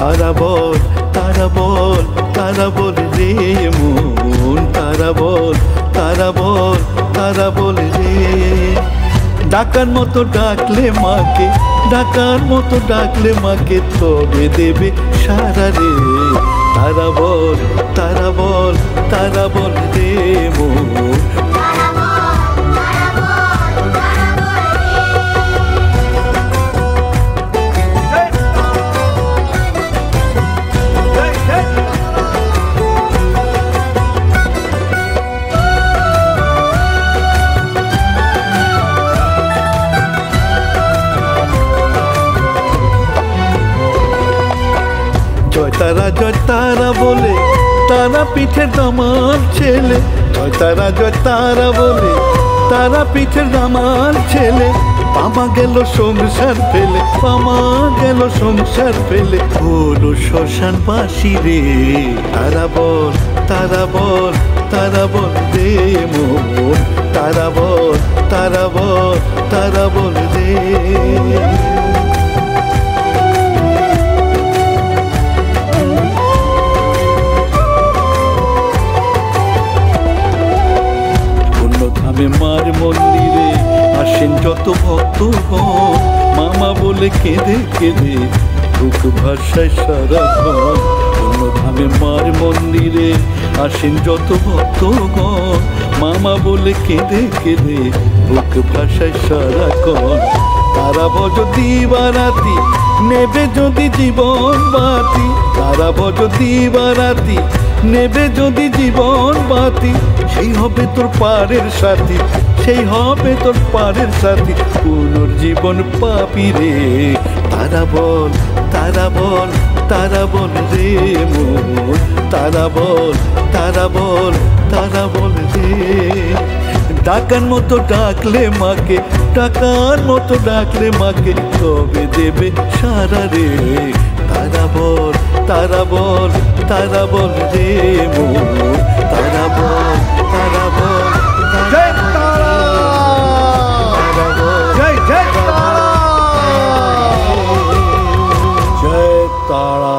তারা বল, তারা বল, তারা বল রে মন, তারা বল, তারা বল, তারা বল রে। ডাকার মতো ডাকলে মাকে, ডাকার মতো ডাকলে মাকে, তবে দেবে সারা রে। তারা বল, তারা বল, তারা বল রে মন। জয় তারা বলে তারা পিঠের দামাল ছেলে, জয় তারা বলে তারা পিঠের দামাল ছেলে। পামা গেল সংসার ফেলে, পামা গেল সংসার ফেলে, হলো শ্মশান বাসি রে। তারা বল, তারা বল, তারা বল রে মন, তারা বল, তারা বল, তারা বল রে। মার মন্দিরে আসেন যত ভক্তগণ, মামা বলে কেঁদে কেঁদে বুক ভাষায় সারাক্ষণ। অন্যধামে মার মন্দিরে আসেন যত ভক্তগণ, মামা বলে কেঁদে কেঁদে বুক ভাষায় সারাক্ষণ। তারা ভজ দিবারাতি নেবে যদি জীবন বাতি, তারা ভজ দিবারাতি নেবে যদি জীবন বাতি, সেই হবে তোর পারের সাথী, সেই হবে তোর পারের সাথী, পুনর্জীবন পাবি রে। তারা বল, তারা বল, তারা বল রে মন, তারা বল, তারা বল, তারা বল রে। ডাকার মতো ডাকলে মাকে, ডাকার মতো ডাকলে মাকে, তবে দেবে সারা রে। তারা বল, তারা বল, তারা বল রে মন, তারা বল, তারা বল। জয় তারা, জয় জয় তারা, জয় তারা।